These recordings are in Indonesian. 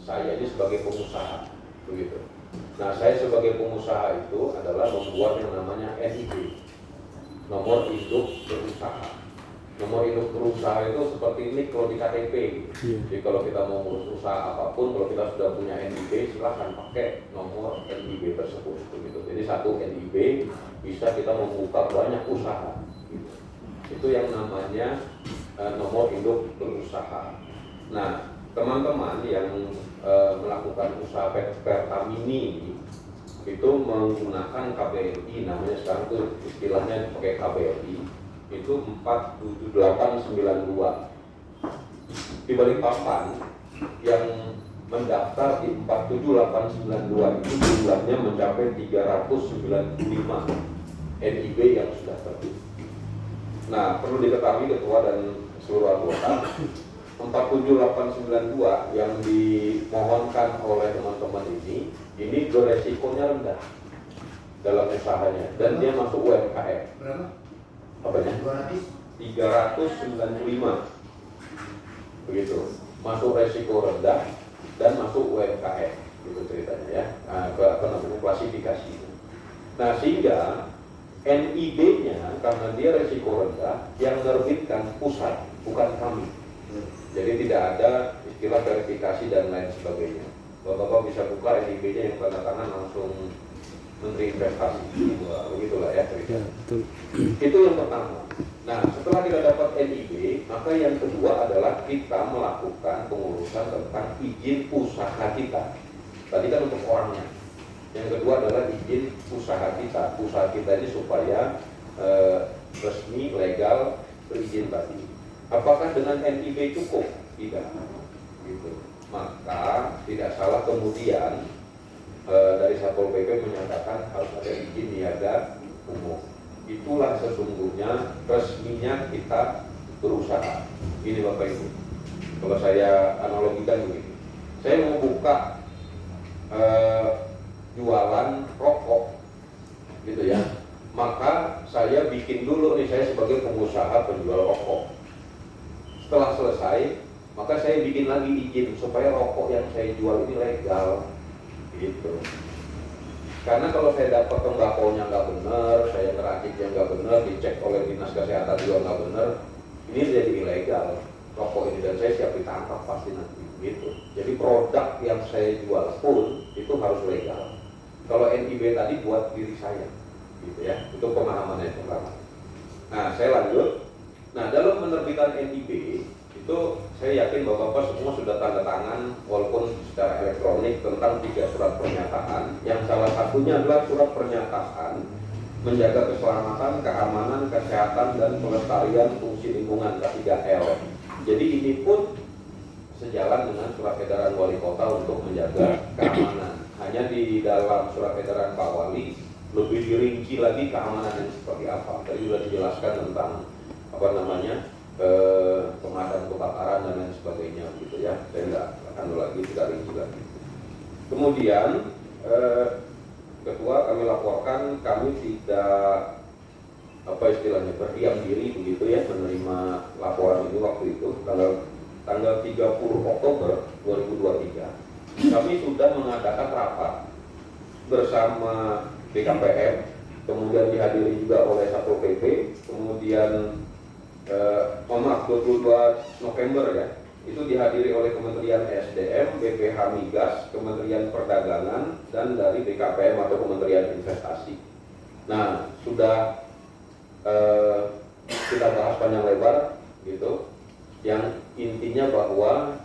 saya ini sebagai pengusaha, begitu. Nah, saya sebagai pengusaha itu adalah membuat yang namanya NIB, nomor induk berusaha. Nomor induk berusaha itu seperti ini kalau di KTP. Jadi kalau kita mau ngurus usaha apapun, kalau kita sudah punya NIB, silahkan pakai nomor NIB tersebut. Begitu. Jadi satu NIB bisa kita membuka banyak usaha. Gitu. Itu yang namanya nomor induk berusaha. Nah, teman-teman yang melakukan usaha Pertamini itu menggunakan KBRI, namanya sekarang tuh istilahnya pakai KBRI, itu 47892. Di Balikpapan yang mendaftar di 47892 itu jumlahnya mencapai 395 NIB yang sudah terbit. Nah, perlu diketahui Ketua dan seluruh anggota, 47892 yang dimohonkan oleh teman-teman ini beresikonya rendah dalam usahanya dan dia masuk UMKM. Berapa? Apanya? 395. Begitu. Masuk resiko rendah dan masuk UMKM. Gitu ceritanya ya. Klasifikasi. Nah, sehingga NIB-nya karena dia resiko rendah, yang menerbitkan pusat, bukan kami. Jadi tidak ada istilah verifikasi dan lain sebagainya. Bapak-bapak bisa buka NIB-nya yang tanda tangan langsung Menteri Investasi. Begitulah ya cerita. Itu yang pertama. Nah, setelah kita dapat NIB, maka yang kedua adalah kita melakukan pengurusan tentang izin usaha kita. Tadi kan untuk orangnya. Yang kedua adalah izin usaha kita. Usaha kita ini supaya resmi, legal, berizin tadi. Apakah dengan NIB cukup? Tidak. Gitu. Maka tidak salah kemudian dari Satpol PP menyatakan harus ada izin niaga umum. Itulah sesungguhnya resminya kita berusaha. Ini Bapak Ibu. Kalau saya analogikan begini, saya mau buka jualan rokok, gitu ya. Maka saya bikin dulu nih, saya sebagai pengusaha penjual rokok. Setelah selesai, maka saya bikin lagi izin supaya rokok yang saya jual ini legal, gitu. Karena kalau saya dapat tembakonya nggak benar, saya ngeraciknya nggak benar, dicek oleh dinas kesehatan juga nggak benar, ini jadi ilegal rokok ini dan saya siap ditangkap pasti nanti, gitu. Jadi produk yang saya jual pun itu harus legal. Kalau NIB tadi buat diri saya, gitu ya, itu pemahaman yang pertama. Nah, saya lanjut. Nah, dalam penerbitan NIB itu saya yakin Bapak-Bapak semua sudah tanda tangan walaupun secara elektronik tentang 3 surat pernyataan, yang salah satunya adalah surat pernyataan menjaga keselamatan, keamanan, kesehatan, dan pelestarian fungsi lingkungan K3L. Jadi ini pun sejalan dengan surat edaran wali kota untuk menjaga keamanan. Hanya di dalam surat edaran Pak Wali lebih dirinci lagi keamanan yang seperti apa. Tadi sudah dijelaskan tentang pemadam kebakaran dan lain sebagainya, gitu ya. Saya nggak akan lagi tidak rinci lagi. Kemudian Ketua, kami laporkan kami tidak berdiam diri begitu ya menerima laporan ini waktu itu tanggal 30 Oktober 2023. Kami sudah mengadakan rapat bersama BKPM, kemudian dihadiri juga oleh Satpol PP, kemudian 22 November ya, itu dihadiri oleh Kementerian SDM, BPH Migas, Kementerian Perdagangan, dan dari BKPM atau Kementerian Investasi. Nah, sudah kita bahas panjang lebar gitu, yang intinya bahwa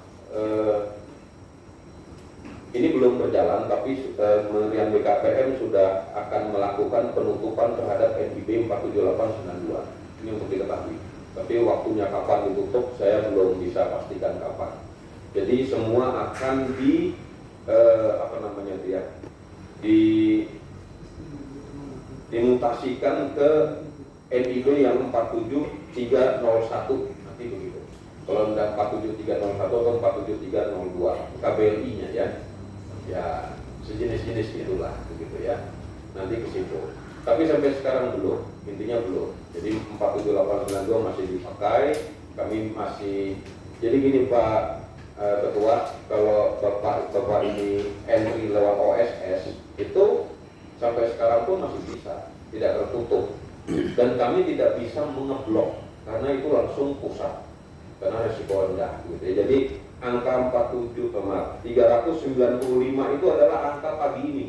ini belum berjalan, tapi Kementerian BKPM sudah akan melakukan penutupan terhadap NIB 47892. Ini untuk diketahui. Tapi waktunya kapan ditutup, saya belum bisa pastikan kapan. Jadi semua akan dimutasikan ke NIB yang 47301 nanti begitu. Kalau tidak 47301 atau 47302 KBLI-nya ya sejenis-jenis itulah begitu ya. Nanti ke situ. Tapi sampai sekarang belum, intinya belum. Jadi 47892 masih dipakai, kami masih. Jadi gini Pak Ketua, kalau bapak ini entry lewat OSS itu sampai sekarang pun masih bisa, tidak tertutup, dan kami tidak bisa mengeblok karena itu langsung pusat karena resiko rendah gitu ya. Jadi angka 395 itu adalah angka pagi ini.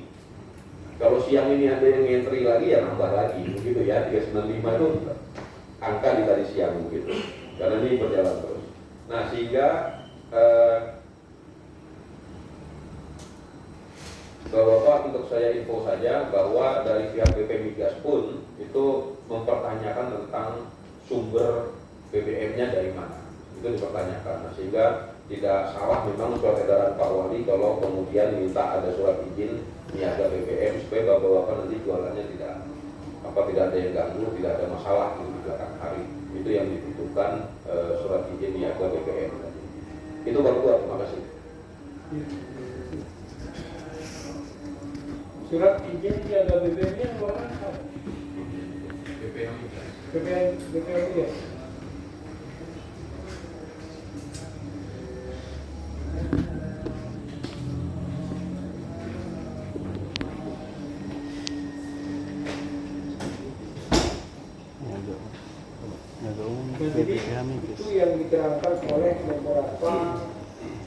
Kalau siang ini ada yang entry lagi ya nambah lagi begitu ya. 395 itu angka di tadi siang begitu, karena ini berjalan terus. Nah sehingga Bapak, untuk saya info saja bahwa dari pihak BP Migas pun itu mempertanyakan tentang sumber BBM-nya dari mana, itu dipertanyakan. Nah, sehingga tidak salah memang surat edaran Pak Wali kalau kemudian minta ada surat izin niaga BBM supaya bapak-bapak nanti jualannya tidak ada yang ganggu, tidak ada masalah di belakang hari. Itu yang dibutuhkan surat izin niaga BBM. Itu baru buat, terima kasih. Surat izin niaga BBM yang keluarkan apa? BPM ya. Jadi itu yang diterangkan oleh beberapa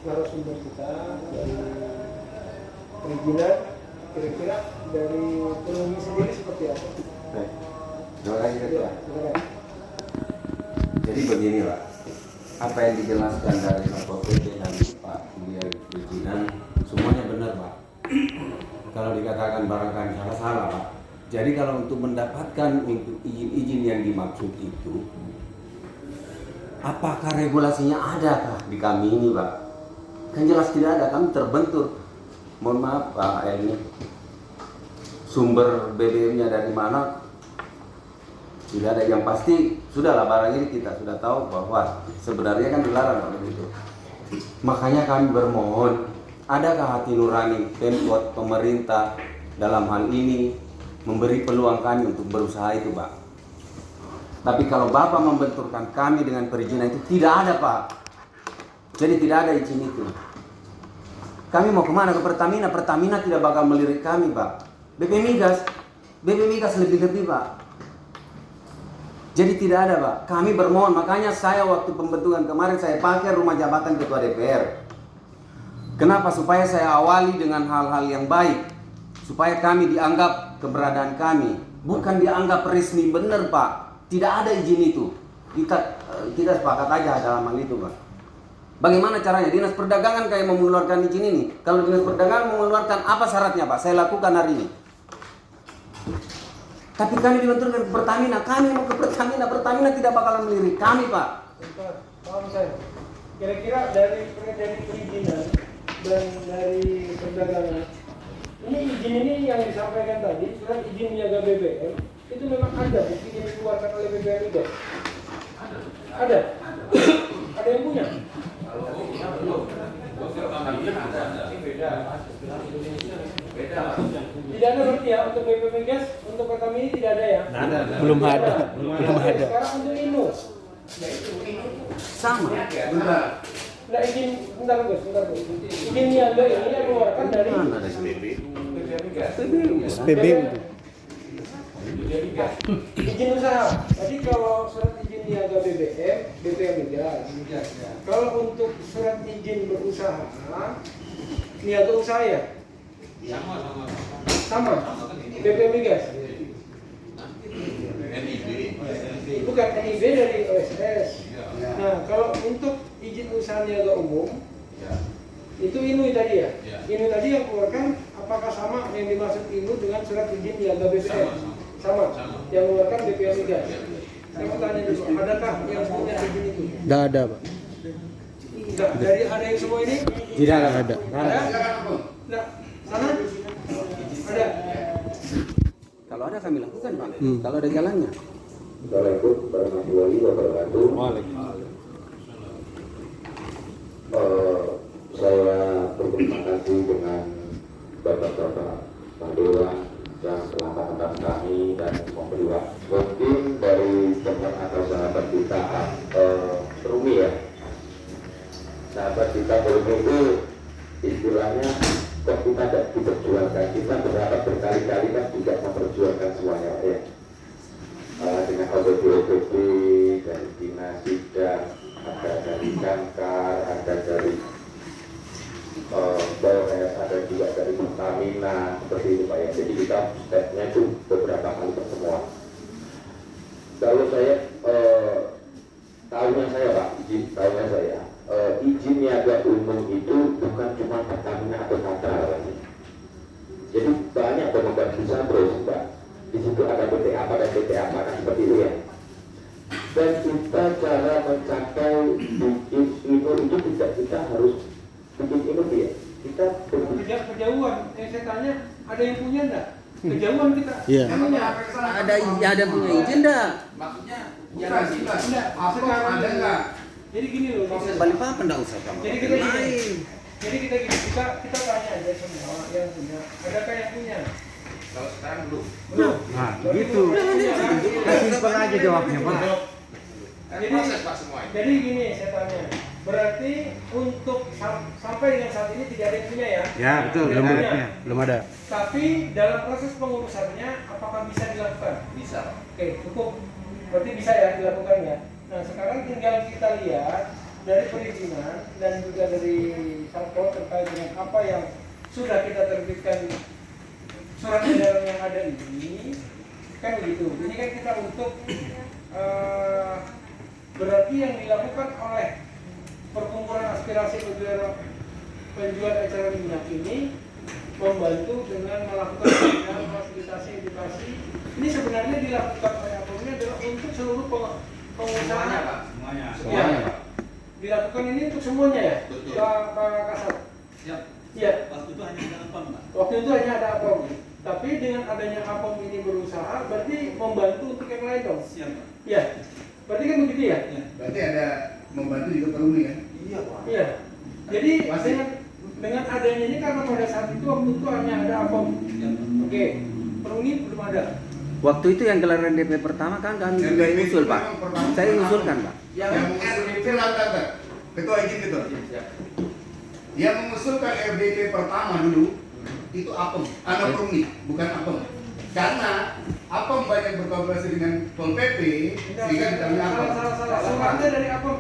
narasumber kita dari perizinan, kira-kira dari penghuni sendiri seperti apa? Baik, terima kasih Ketua. Jadi beginilah, apa yang dijelaskan dari Bapak PT dan Pak Beliau perizinan semuanya benar Pak. Kalau dikatakan barangkali salah Pak. Jadi kalau untuk mendapatkan untuk izin-izin yang dimaksud itu, apakah regulasinya adakah di kami ini Pak? Kan jelas tidak ada, kami terbentur. Mohon maaf Pak, ini sumber BBM-nya dari mana? Tidak ada yang pasti. Sudahlah, barang ini kita sudah tahu bahwa sebenarnya kan dilarang kalau begitu. Makanya kami bermohon, adakah hati nurani Pemkot pemerintah dalam hal ini memberi peluang kami untuk berusaha itu Pak. Tapi kalau Bapak membenturkan kami dengan perizinan itu tidak ada Pak. Jadi tidak ada izin itu. Kami mau kemana? Ke Pertamina. Pertamina tidak bakal melirik kami Pak. BP Migas lebih-lebih Pak. Jadi tidak ada Pak. Kami bermohon, makanya saya waktu pembentukan kemarin saya pakai rumah jabatan Ketua DPR. Kenapa? Supaya saya awali dengan hal-hal yang baik. Supaya kami dianggap keberadaan kami. Bukan dianggap resmi, benar Pak. Tidak ada izin itu. Kita sepakat aja dalam hal itu Pak. Bagaimana caranya? Dinas Perdagangan kayak mengeluarkan izin ini. Kalau Dinas Perdagangan mengeluarkan apa syaratnya Pak? Saya lakukan hari ini. Tapi kami dibenturkan ke Pertamina. Kami mau ke Pertamina. Pertamina tidak bakalan melirik kami Pak. Paham saya. Kira-kira dari perizinan dan dari perdagangan, ini izin ini yang disampaikan tadi, surat izin niaga BBM, itu memang ada bukti yang dikeluarkan oleh BBM juga? Ada? Ada yang punya? Tidak ada berarti ya untuk BP Migas, untuk Pertamina tidak ada ya? Belum ada. Sekarang untuk Inu Sama. Nah, izin, bentar Gus. Izin niaga ini yang keluarkan dari SPBU. izin usaha. Jadi kalau surat izin niaga BBM, BPM Migas. Kalau untuk surat izin berusaha, niaga usaha ya? Sama. BPM Migas. Bukan NIB dari OSS. Nah, kalau untuk izin usaha niaga umum, itu INU tadi ya? INU tadi yang keluarkan, apakah sama yang dimaksud INU dengan surat izin niaga BPM? Sama. Yang mengeluarkan BPM Migas. Saya mau tanya dulu, adakah yang punya izin itu? Tidak ada Pak. Enggak, dari ada yang semua ini? Tidak ada. Ada? Nah, sana? Ada? Kalau ada kami lakukan Pak. Kalau ada jalannya. Assalamualaikum warahmatullahi wabarakatuh. Saya berterima kasih dengan Bapak-Bapak Pak Dewan yang telah mengundang kami dan memberi waktu. Mungkin dari teman atau sahabat kita Rumi ya, sahabat kita boleh misalnya kok kita tidak diperjuangkan, kita berharap berkali-kali kan juga memperjuangkan semuanya ya. Dengan OPD dari dinas sidang, ada dari Damkar, ada dari Polres, ada juga dari Pertamina, seperti itu Pak ya. Jadi kita stepnya itu beberapa kali pertemuan. Kalau saya tahunya saya Pak, tahunya saya izin niaga umum itu bukan cuma Pertamina atau Matra lagi. Jadi banyak pengembang bisa terus Pak. Di situ ada PT apa dan PT apa kan seperti itu ya. Dan kita cara mencapai bikin itu tidak kita harus bikin ya. Kita kejauhan. Yang saya tanya, ada yang punya enggak? Kejauhan kita. Iya. Namanya Ada punya izin enggak? Maksudnya enggak. Sekarang ada enggak? Jadi gini loh. Balik apa enggak usah kamu. Jadi kita gini, kita tanya aja semua yang punya. Adakah yang punya? Kalau sekarang belum. Belum. Nah, gitu. Simpel aja jawabnya, Pak. Kan proses Pak semua ini. Jadi gini saya tanya, berarti untuk sampai dengan saat ini tidak ada yang punya ya? Ya, betul, Tidak belum ada. ada. Belum ada. Tapi dalam proses pengurusannya apakah bisa dilakukan? Bisa Pak. Oke, cukup. Berarti bisa ya dilakukan ya. Nah, sekarang tinggal kita lihat dari perizinan dan juga dari Satpol terkait dengan apa yang sudah kita terbitkan surat edaran yang ada ini, kan begitu. Ini kan kita untuk berarti yang dilakukan oleh perkumpulan aspirasi penjual eceran minyak ini membantu dengan melakukan fasilitasi edukasi. Ini sebenarnya dilakukan oleh apa? Ini adalah untuk seluruh pengusaha. Semuanya Pak. Semuanya. Ya, dilakukan ini untuk semuanya ya, Betul. Pak Kasat. Siap. Iya. Waktu itu hanya ada apa Pak? Waktu itu hanya ada APOM. Tapi dengan adanya APOM ini berusaha, berarti membantu untuk yang lain dong. Siap Pak. Iya. Berarti kan begitu ya? Iya. Berarti ada membantu juga peruni kan? Iya Pak. Iya. Jadi Pasti. dengan adanya ini karena pada saat itu waktu itu hanya ada APOM. Siap Pak. Oke. Peruni belum ada. Waktu itu yang gelaran DP pertama kan kami juga DP usul, itu Pak. memang pertama. Saya usulkan, Pak. Yang mengusulkan lantar, ketua izin ketua. Siap. Yang mengusulkan RDP pertama dulu itu APEM, anak peruni, bukan APEM. Karena APEM banyak berkolaborasi dengan Pol PP, sehingga ditanya APEM. Salah. Suratnya dari APOM.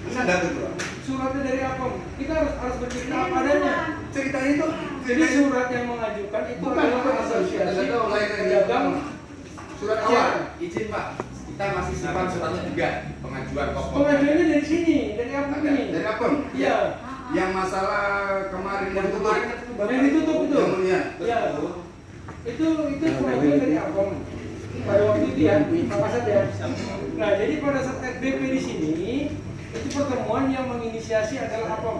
Sudah ketua. Suratnya dari APOM. Kita harus bercerita apa adanya. Ceritanya itu Jadi surat yang mengajukan itu bukan adalah asosiasi pedagang. surat Iya. awal. Izin Pak. Kita masih simpan suratnya juga pengajuan pokok. Pengajuannya dari sini, dari APOM Ada ini. dari APEM. Iya. Yang masalah kemarin yang tutup. Yang ditutup itu. Yang mulia. Iya. Itu pengajuan dari APOM. Pada waktu itu ya, Pak Kasat ya. Nah, jadi pada saat FBP di sini itu pertemuan yang menginisiasi adalah APOM.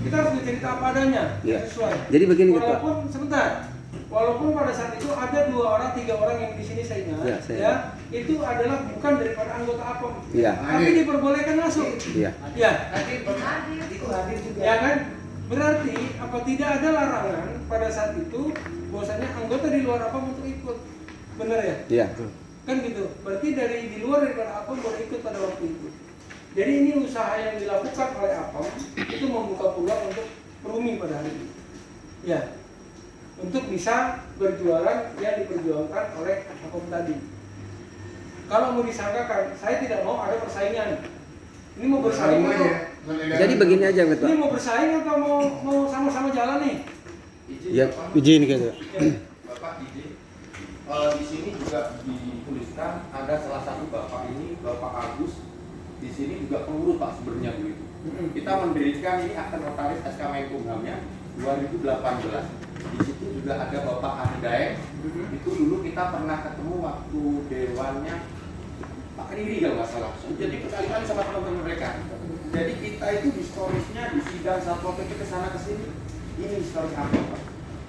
Kita harus bercerita apa adanya, Iya. sesuai. Jadi begini, Ketua. Walaupun sebentar, walaupun pada saat itu ada 2 orang, 3 orang yang di sini saya ingat, Iya, saya ya, itu adalah bukan daripada anggota APOM. Iya. Tapi diperbolehkan masuk. Iya. Ya, Itu hadir juga. ya kan? Berarti apa tidak ada larangan pada saat itu bahwasanya anggota di luar APOM untuk ikut. Benar ya? Iya. Kan gitu. Berarti di luar daripada APOM boleh ikut pada waktu itu. Jadi ini usaha yang dilakukan oleh APOM itu membuka peluang untuk Perumi pada hari ini. Ya. Untuk bisa berjualan yang diperjuangkan oleh APOM tadi. Kalau mau disangkakan, saya tidak mau ada persaingan. Ini mau bersaing atau Jadi begini aja, Ketua. ini mau bersaing atau mau sama-sama jalan nih? Izin Ya. Bapak. Izin gitu. Bapak izin. Di sini juga dituliskan ada salah satu bapak ini, Bapak Agus. Di sini juga pengurus Pak sebenarnya begitu. Kita mendirikan ini akte notaris SK Menkumhamnya 2018. Di situ juga ada Bapak Andi Daeng. Itu dulu kita pernah ketemu waktu dewannya Pak Riri kalau nggak salah. Jadi berkali-kali sama teman-teman mereka. Jadi kita itu historisnya di sidang Satpol PP ke sana ke sini. Ini historis apa Pak?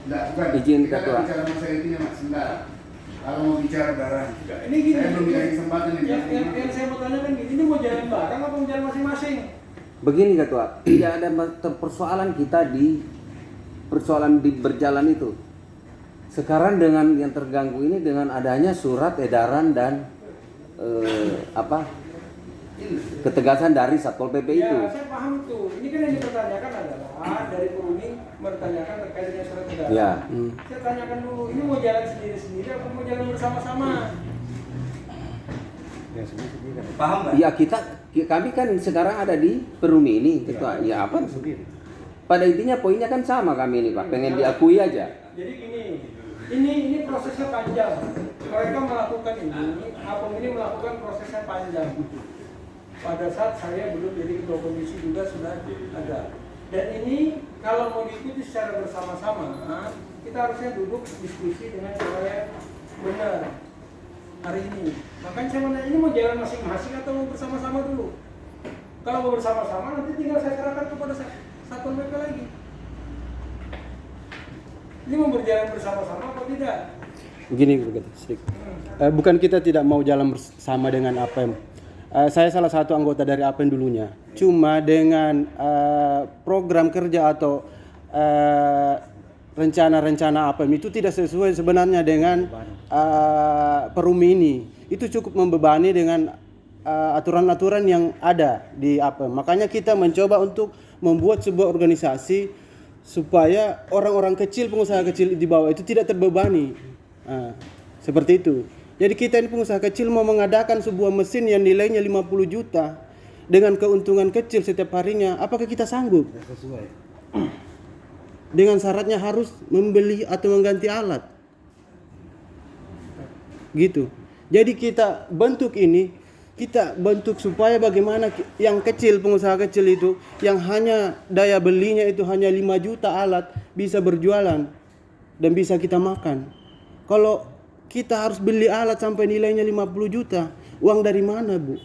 Enggak, bukan. Izin, Kita Ketua. bicara masalah intinya Mas. Sebentar. Kalau mau bicara barang, Ini gini. saya belum dikasih kesempatan ini. Yang saya mau tanya kan gini, ini mau jalan bareng apa mau jalan masing-masing? Begini, Ketua. Tidak ada persoalan kita di persoalan di berjalan itu. Sekarang dengan yang terganggu ini dengan adanya surat edaran dan ketegasan dari Satpol PP itu. Ya, saya paham tuh. Ini kan yang dipertanyakan adalah dari Perumi bertanyakan terkait dengan surat edaran. Ya. Saya tanyakan dulu, ini mau jalan sendiri-sendiri apa mau jalan bersama-sama? Paham nggak? Ya kami kan sekarang ada di Perumi ini, ketua. Ya apa? Pada intinya poinnya kan sama kami ini Pak, pengen diakui aja. Jadi gini, ini prosesnya panjang. Mereka melakukan ini melakukan prosesnya panjang. Pada saat saya belum jadi ketua komisi juga sudah ada. Dan ini kalau mau diikuti secara bersama-sama, kita harusnya duduk diskusi dengan cara yang benar hari ini. Makanya saya menanya, ini mau jalan masing-masing atau mau bersama-sama dulu? Kalau mau bersama-sama nanti tinggal saya serahkan kepada satuan PP lagi. Ini mau berjalan bersama-sama atau tidak? Begini begitu. Bukan kita tidak mau jalan bersama dengan APM. Saya salah satu anggota dari APM dulunya. Cuma dengan program kerja atau rencana-rencana APM itu tidak sesuai sebenarnya dengan Perumi ini. Itu cukup membebani dengan aturan-aturan yang ada di APM. Makanya kita mencoba untuk membuat sebuah organisasi supaya orang-orang kecil, pengusaha kecil di bawah itu tidak terbebani. Seperti itu. Jadi kita ini pengusaha kecil mau mengadakan sebuah mesin yang nilainya 50 juta dengan keuntungan kecil setiap harinya, apakah kita sanggup? Sesuai. Dengan syaratnya harus membeli atau mengganti alat. Gitu. Jadi kita bentuk ini, kita bentuk supaya bagaimana yang kecil, pengusaha kecil itu yang hanya daya belinya itu hanya 5 juta alat bisa berjualan dan bisa kita makan. Kalau kita harus beli alat sampai nilainya 50 juta, uang dari mana, Bu?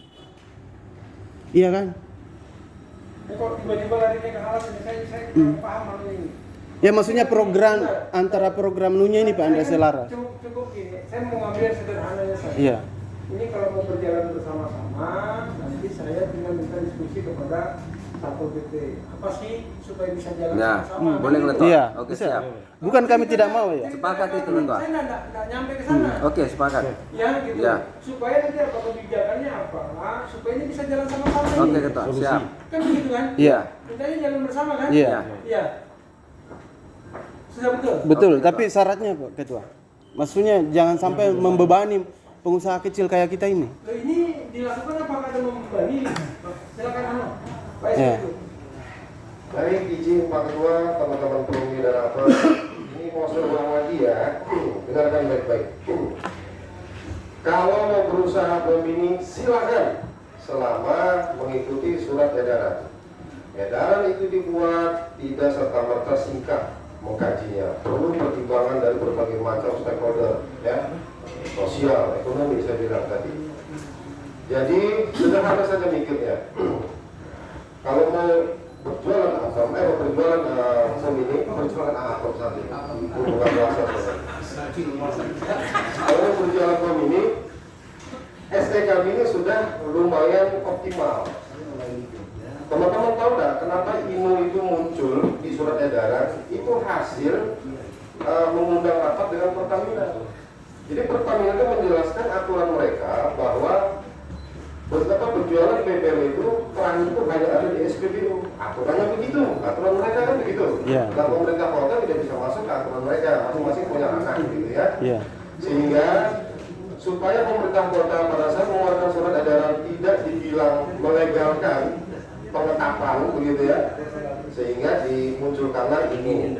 Iya kan? Kok tiba-tiba larinya ke alat ini, saya kurang paham hal ini. Ya maksudnya program antara program nunya ini Pak Anda Selara. Cukup gini, saya mau ngambil yang sederhananya saja. Iya. Ini kalau mau berjalan bersama-sama, nanti saya tinggal minta diskusi kepada Satpol PP. Apa sih supaya bisa jalan Ya, bersama? boleh ngetok. Iya, Oke, bisa. siap. Bukan kami tidak mau ya. Sepakat itu, Ketua. Saya nggak nyampe ke sana. Oke, sepakat. Ya gitu. Ya. Supaya nanti apa kebijakannya apa? Supaya ini bisa jalan sama-sama. Oke, ini. ketua. Siap. Kan begitu kan? Iya. Mintanya jalan bersama kan? Iya. Iya. Sudah betul. Betul, tapi syaratnya Pak Ketua. Maksudnya jangan sampai membebani pengusaha kecil kayak kita ini. Loh, ini dilakukan apakah ada membebani? Silakan Ano. Pak Ya. itu. Baik, izin Pak Ketua, teman-teman Perumi dan apa, ini mau saya ulang lagi ya, dengarkan baik-baik. Kalau mau berusaha ini silakan, selama mengikuti surat edaran. Edaran itu dibuat tidak serta-merta singkat mengkajinya, perlu pertimbangan dari berbagai macam stakeholder, ya, sosial, ekonomi saya bilang tadi. Jadi sederhana saja mikirnya. Kalau mau berjualan berjualan berjualan apa saat ini? Bukan bahasa saya. Kalau berjualan ini, ST kami ini sudah lumayan optimal. Teman-teman tahu nggak kenapa INU itu muncul di surat edaran? Itu hasil mengundang rapat dengan Pertamina. Jadi Pertamina itu menjelaskan aturan mereka bahwa betapa berjualan PPL itu peran itu hanya ada di SPBU. Aturannya begitu, aturan mereka kan begitu. Yeah. Dan pemerintah kota tidak bisa masuk ke aturan mereka, masing-masing punya anak gitu ya. Iya. Sehingga supaya pemerintah kota pada saat mengeluarkan surat edaran tidak dibilang melegalkan penetapan begitu ya, sehingga dimunculkanlah ini.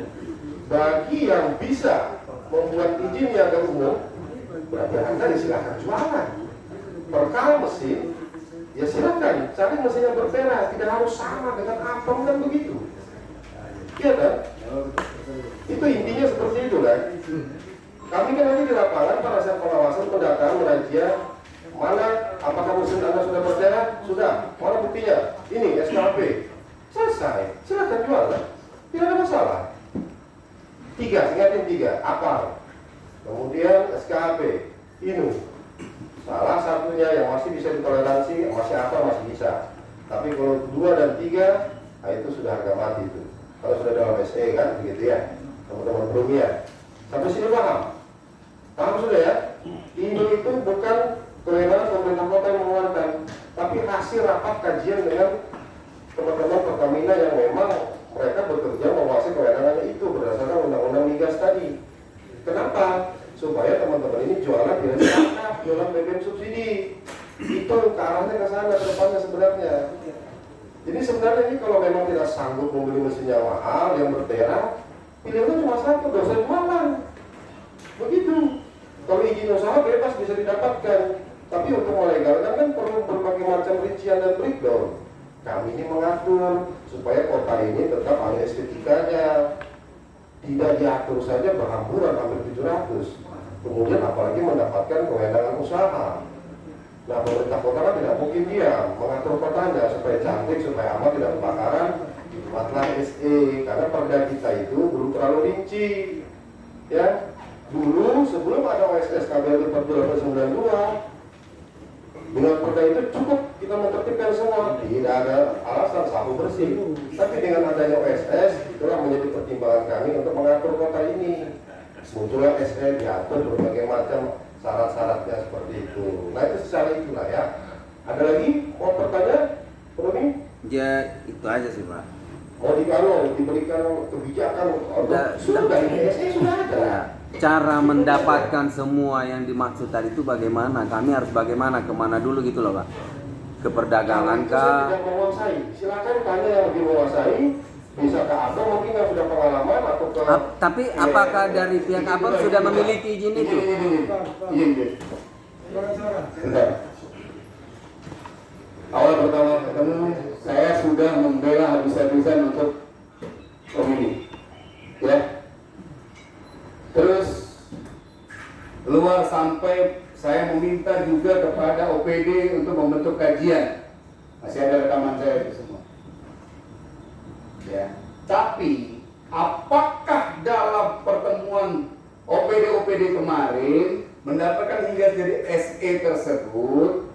Bagi yang bisa membuat izin niaga umum, berarti Anda silakan jualan. Perkara mesin, ya silakan cari mesin yang berbeda, tidak harus sama dengan Apem kan begitu. Iya kan? Itu intinya seperti itu kan. Kami kan nanti di lapangan pada saat pengawasan, pendataan, merazia, mana apakah mesin Anda sudah berbeda? Sudah. Mana buktinya? Ini SKP. Selesai. Silakan jualan. Tidak ada masalah. 3, ingatin 3. Apal. Kemudian SKP. INU. Salah satunya yang masih bisa ditoleransi, masih apa masih bisa. Tapi kalau 2 dan 3, nah itu sudah harga mati itu. Kalau sudah dalam SE kan, begitu ya, teman-teman Perumi ya. Sampai sini paham? Paham sudah ya? Ini itu bukan kewenangan pemerintah kota yang mengeluarkan, tapi hasil rapat kajian dengan teman-teman Pertamina yang memang mereka bekerja menguasai kewenangannya migas tadi. Kenapa? Supaya teman-teman ini jualan tidak ditangkap, jualan BBM subsidi. Itu ke arahnya ke sana ke depannya sebenarnya. Jadi sebenarnya ini kalau memang tidak sanggup membeli mesin yang mahal, yang bertera, pilihannya cuma satu, gak usah jualan. Begitu. Kalau izin usaha bebas bisa didapatkan. Tapi untuk melegalkan kan perlu berbagai macam rincian dan breakdown. Kami ini mengatur supaya kota ini tetap ada estetikanya. Tidak diatur saja berhamburan hampir 700. Kemudian apalagi mendapatkan kewenangan usaha. Nah, pemerintah kota kan tidak mungkin diam, mengatur kotanya supaya cantik, supaya aman, tidak kebakaran. Buatlah SE, karena perda kita itu belum terlalu rinci. Ya, dulu sebelum ada OSS KBRI 4892, dengan perda itu cukup kita menertibkan semua, tidak ada alasan sabu bersih. Tapi dengan adanya OSS, itulah menjadi pertimbangan kami untuk mengatur kota ini. Muncullah SE, diatur berbagai macam syarat-syaratnya seperti itu. Nah itu secara itulah ya. Ada lagi mau bertanya, Bro Ning? Ya itu aja sih Pak. Mau diberikan kebijakan sudah ini SE sudah ada. Ya, cara mendapatkan semua yang dimaksud tadi itu bagaimana? Kami harus bagaimana? Kemana dulu gitu loh Pak? Ke perdagangan Saya kah? tidak menguasai. Silakan tanya yang lebih menguasai. Bisa ke Abang mungkin yang sudah pengalaman atau ke. Tapi apakah dari pihak Abang sudah memiliki izin itu? Iya. Awal pertama ketemu, saya sudah membela habis-habisan untuk pemilih, ya. Terus luar sampai saya meminta juga kepada OPD untuk membentuk kajian. Masih ada rekaman saya itu semua. Ya. Tapi apakah dalam pertemuan OPD kemarin mendapatkan hingga jadi SE tersebut,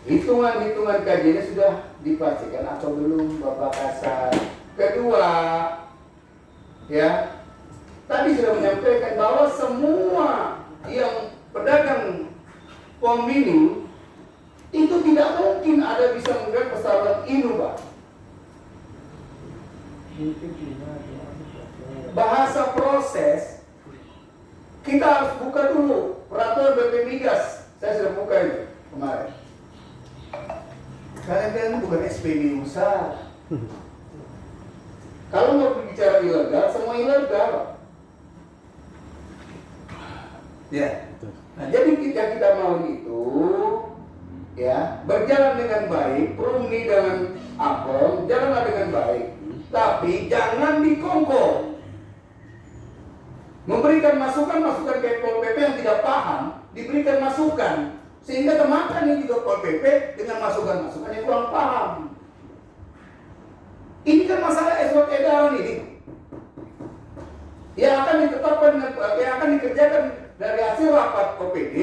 hitungan-hitungan kajiannya sudah dipastikan atau belum Bapak Kasar? Kedua, ya, tadi sudah menyampaikan bahwa semua yang pedagang pemilu itu tidak mungkin ada bisa menggerak persoalan ini, Pak. Bahasa proses kita harus buka dulu peraturan BP Migas. Saya sudah buka itu kemarin. Kalian bukan SPB usaha. Kalau mau bicara ilegal, semua ilegal. Ya. Nah, jadi kita mau itu ya berjalan dengan baik, Prumni dengan Apem jalanlah dengan baik. Tapi jangan dikongkol. Memberikan masukan-masukan ke Pol PP yang tidak paham, diberikan masukan sehingga kemakan ini juga Pol PP dengan masukan-masukan yang kurang paham. Ini kan masalah surat edaran ini yang akan ditetapkan, yang akan dikerjakan dari hasil rapat OPD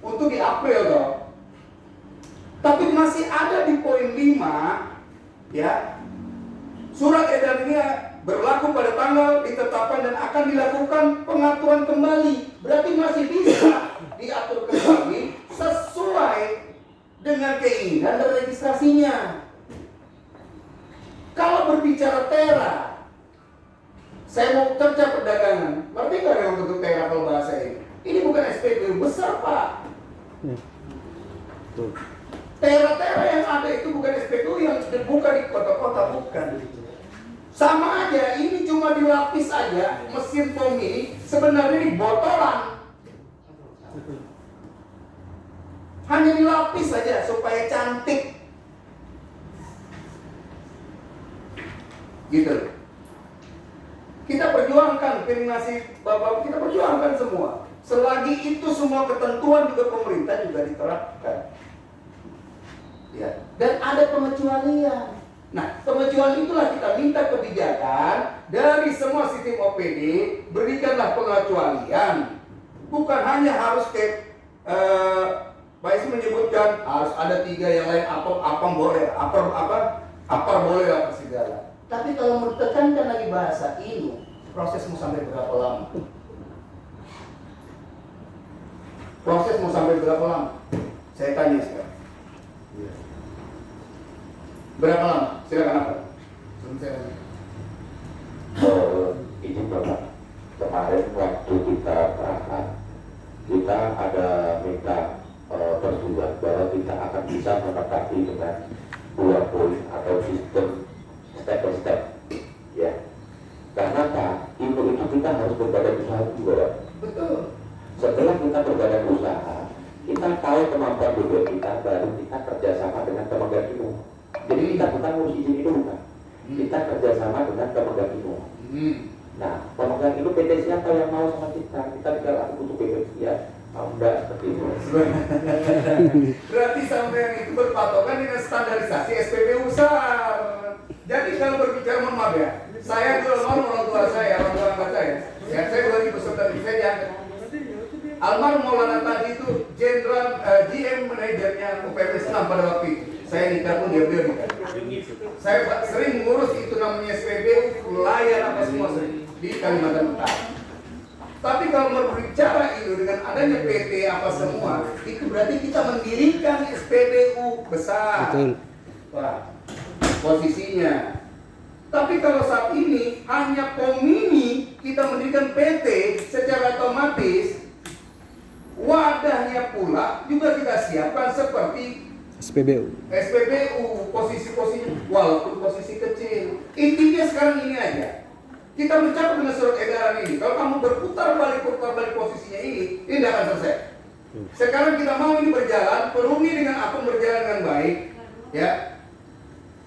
untuk di April dong. Tapi masih ada di poin 5 ya. Surat edaran ini berlaku pada tanggal ditetapkan dan akan dilakukan pengaturan kembali. Berarti masih bisa diatur kembali sesuai dengan keinginan dan registrasinya. Kalau berbicara tera, saya mau kerja perdagangan. Berarti nggak ada yang bentuk tera kalau bahasa ini. Ini bukan SPBU besar, Pak. Tera-tera yang ada itu bukan SPBU yang dibuka di kota-kota, bukan. Sama aja, ini cuma dilapis aja mesin pemilih, sebenarnya ini botolan. Hanya dilapis saja supaya cantik. Gitu. Kita perjuangkan kriminasi Bapak, kita perjuangkan semua. Selagi itu semua ketentuan juga pemerintah juga diterapkan. Ya, dan ada pengecualian. Nah, pengecualian itulah kita minta kebijakan dari semua sistem OPD, berikanlah pengecualian. Bukan hanya harus ke Pak Isi menyebutkan harus ada 3 yang lain, apa boleh, apa boleh apa segala. Tapi kalau mau ditekankan lagi bahasa ini, proses mau sampai berapa lama? Proses mau sampai berapa lama? Saya tanya sekarang. Berapa lama? Silakan apa? Izin Bapak. Karena apa? Itu kita harus berbadan usaha juga, Pak. Betul. Setelah kita berbadan usaha, kita tahu kemampuan BBM kita, baru kita kerjasama dengan pemegang ilmu. Jadi kita bukan ngurus izin itu bukan. Kita kerjasama dengan pemegang ilmu. Nah, pemegang ilmu PT siapa yang mau sama kita? Kita tinggal aku butuh BBM ya. Mau enggak seperti itu. Berarti sampai itu berpatokan dengan standarisasi SPBU besar. Jadi kalau berbicara, mohon maaf ya, saya dulu orang tua saya, orang tua angkat saya, ya saya 2009 saya diangkat. Almarhum Maulana tadi itu GM manajernya UPM Islam pada waktu itu. Saya nikah pun dia nikah. Saya sering mengurus itu namanya SPBU, layar apa semua sering di Kalimantan Utara. Tapi kalau berbicara itu dengan adanya PT apa semua, itu berarti kita mendirikan SPBU besar. Betul. Wah, posisinya. Tapi kalau saat ini hanya Komini kita mendirikan PT secara otomatis, wadahnya pula juga kita siapkan seperti SPBU, posisi-posisi walaupun posisi kecil. Intinya sekarang ini aja. Kita mencapai dengan surat edaran ini. Kalau kamu berputar balik posisinya ini tidak akan selesai. Sekarang kita mau ini berjalan, Perumi dengan apa berjalan dengan baik, ya.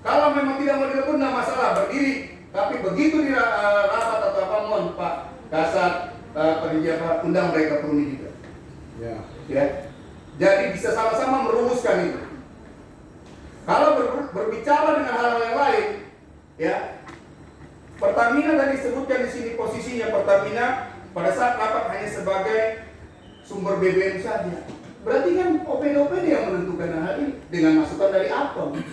Kalau memang tidak mau dilebur, tidak masalah berdiri. Tapi begitu di rapat atau apa, mohon Pak Kasat, Pak undang mereka Perumi juga. Ya. Jadi bisa sama-sama merumuskan itu. Kalau berbicara dengan hal-hal yang lain, ya. Pertamina tadi disebutkan di sini posisinya Pertamina pada saat rapat hanya sebagai sumber BBM saja. Berarti kan OPD yang menentukan hal ini dengan masukan dari Apem.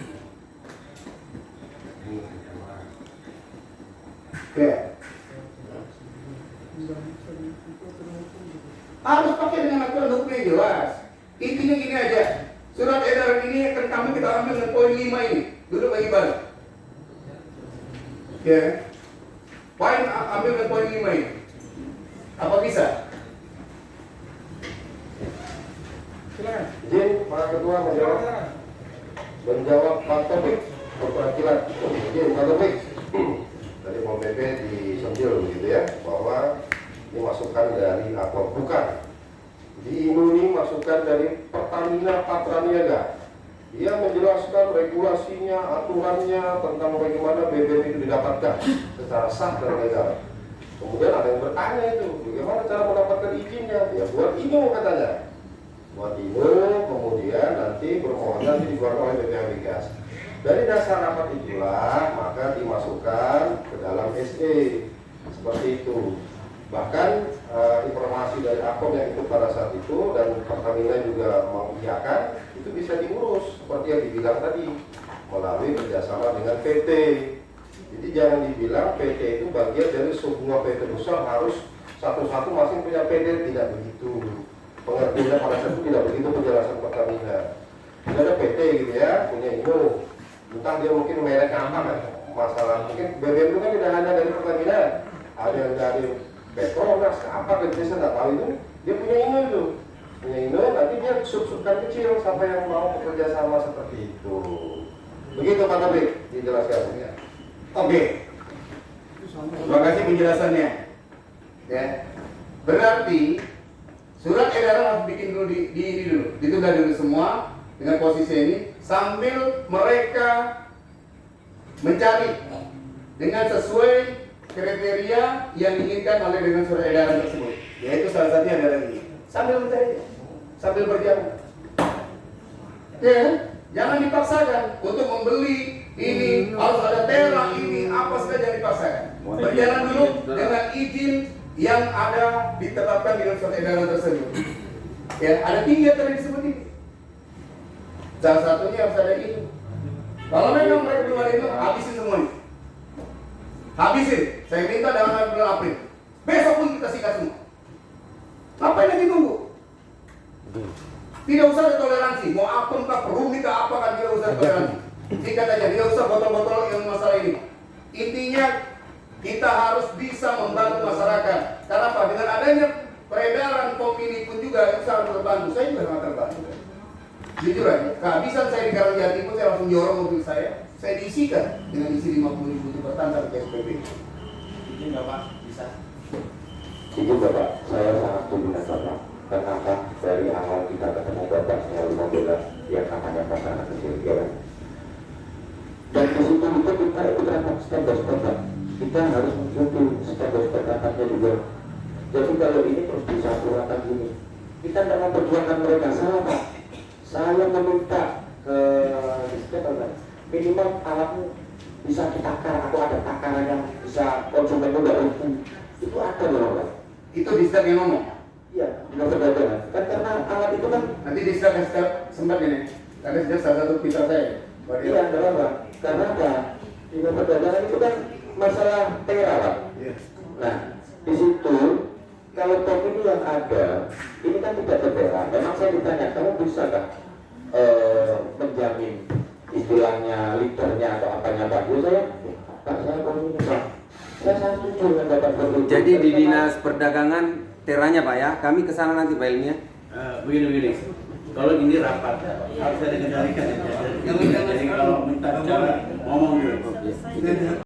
Ya. Harus pakai dengan aturan hukum yang jelas. Intinya gini aja. Surat edaran ini akan kita ambil dengan poin 5 ini. Duduk bagi balik. Ya. Poin ambil dengan poin 5 ini. Apa bisa? Silakan. Izin Pak Ketua menjawab Pak Taufik perwakilan. Izin Pak Taufik. Tadi Pol PP disentil begitu ya, bahwa ini masukan dari apa? Bukan. Di ini masukan dari Pertamina Patraniaga. Dia menjelaskan regulasinya, aturannya tentang bagaimana BBM itu didapatkan secara sah dan legal. Kemudian ada yang bertanya itu, bagaimana cara mendapatkan izinnya? Ya buat INO katanya. Buat INO, kemudian nanti permohonan dikeluarkan oleh BPH Migas. Dari dasar rapat itulah maka dimasukkan ke dalam SE seperti itu. Bahkan informasi dari Apem yang ikut pada saat itu dan Pertamina juga mengiyakan itu bisa diurus seperti yang dibilang tadi melalui kerjasama dengan PT. Jadi jangan dibilang PT itu bagian dari sebuah PT besar harus satu-satu masing punya PT, tidak begitu. Pengertiannya pada saat itu tidak begitu penjelasan Pertamina. Tidak ada PT gitu ya, punya INO. Entah dia mungkin merek apa kan masalah. Mungkin BBM itu kan tidak hanya dari Pertamina, ada yang dari Petronas, apa kan saya nggak tahu itu. Dia punya INO itu, punya INO. Nanti dia sub-subkan kecil siapa yang mau bekerja sama seperti itu. Begitu Pak Taufik dijelaskan. Ya. Oke. Terima kasih penjelasannya. Ya. Berarti surat edaran harus bikin dulu di ini dulu, ditunda dulu semua dengan posisi ini sambil mereka mencari dengan sesuai kriteria yang diinginkan oleh dengan surat edaran tersebut. Yaitu salah satunya adalah ini. Sambil mencari, sambil berjalan. Ya, jangan dipaksakan untuk membeli ini, harus ada tera ini, apa saja dipaksakan. Berjalan dulu dengan izin yang ada ditetapkan di surat edaran tersebut. Ya, ada 3 tadi disebut ini. Salah satunya harus ada itu. Kalau memang mereka belum ada itu, habisin semuanya. Habisin. Saya minta dalam bulan April. Besok pun kita sikat semua. Ngapain lagi nunggu? Tidak usah ada toleransi. Mau apa entah Perumi kah apa kan tidak usah toleransi. Sikat aja. Tidak usah botol-botol yang masalah ini. Intinya kita harus bisa membantu masyarakat. Karena apa? Dengan adanya peredaran Komini pun juga itu sangat terbantu. Saya juga sangat terbantu. Jujur aja, kehabisan saya di Karangjati pun saya langsung jorong mobil saya diisikan dengan isi 50.000 itu bertanda ke SPB. Izin Bapak, bisa. Izin Bapak, saya sangat setuju dengan Bapak. Kenapa dari awal kita ketemu Bapak selalu membela yang namanya masyarakat kecil, ya kan? Dan di situ kita ikut step by step, Pak. Kita harus mengikuti step by step rapat-rapatnya juga. Jadi kalau ini terus disampurkan gini, kita tidak memperjuangkan mereka, salah Pak. Saya meminta ke minimal alatmu bisa ditakar atau ada takaran yang bisa konsumen itu tidak rugi. Itu ada loh Pak. Itu di step yang ngomong. Iya, di perdagangan. Kan karena alat itu kan Nanti di step sempat ini. Karena sudah salah satu fitur saya. iya, ada apa? Karena apa? Di perdagangan itu kan masalah tera Pak. Iya. Nah, di situ kalau top ini yang ada, ini kan tidak tertera. Memang saya ditanya, kamu bisa nggak menjamin istilahnya liternya atau apanya Pak? Saya ini Pak. Saya sangat setuju dengan Bapak Gubernur. Jadi di Dinas Perdagangan teranya Pak ya, kami ke sana nanti filenya. Begini. Kalau ini rapat harus ada kendalikan ya. Jadi kalau minta bicara ngomong dulu.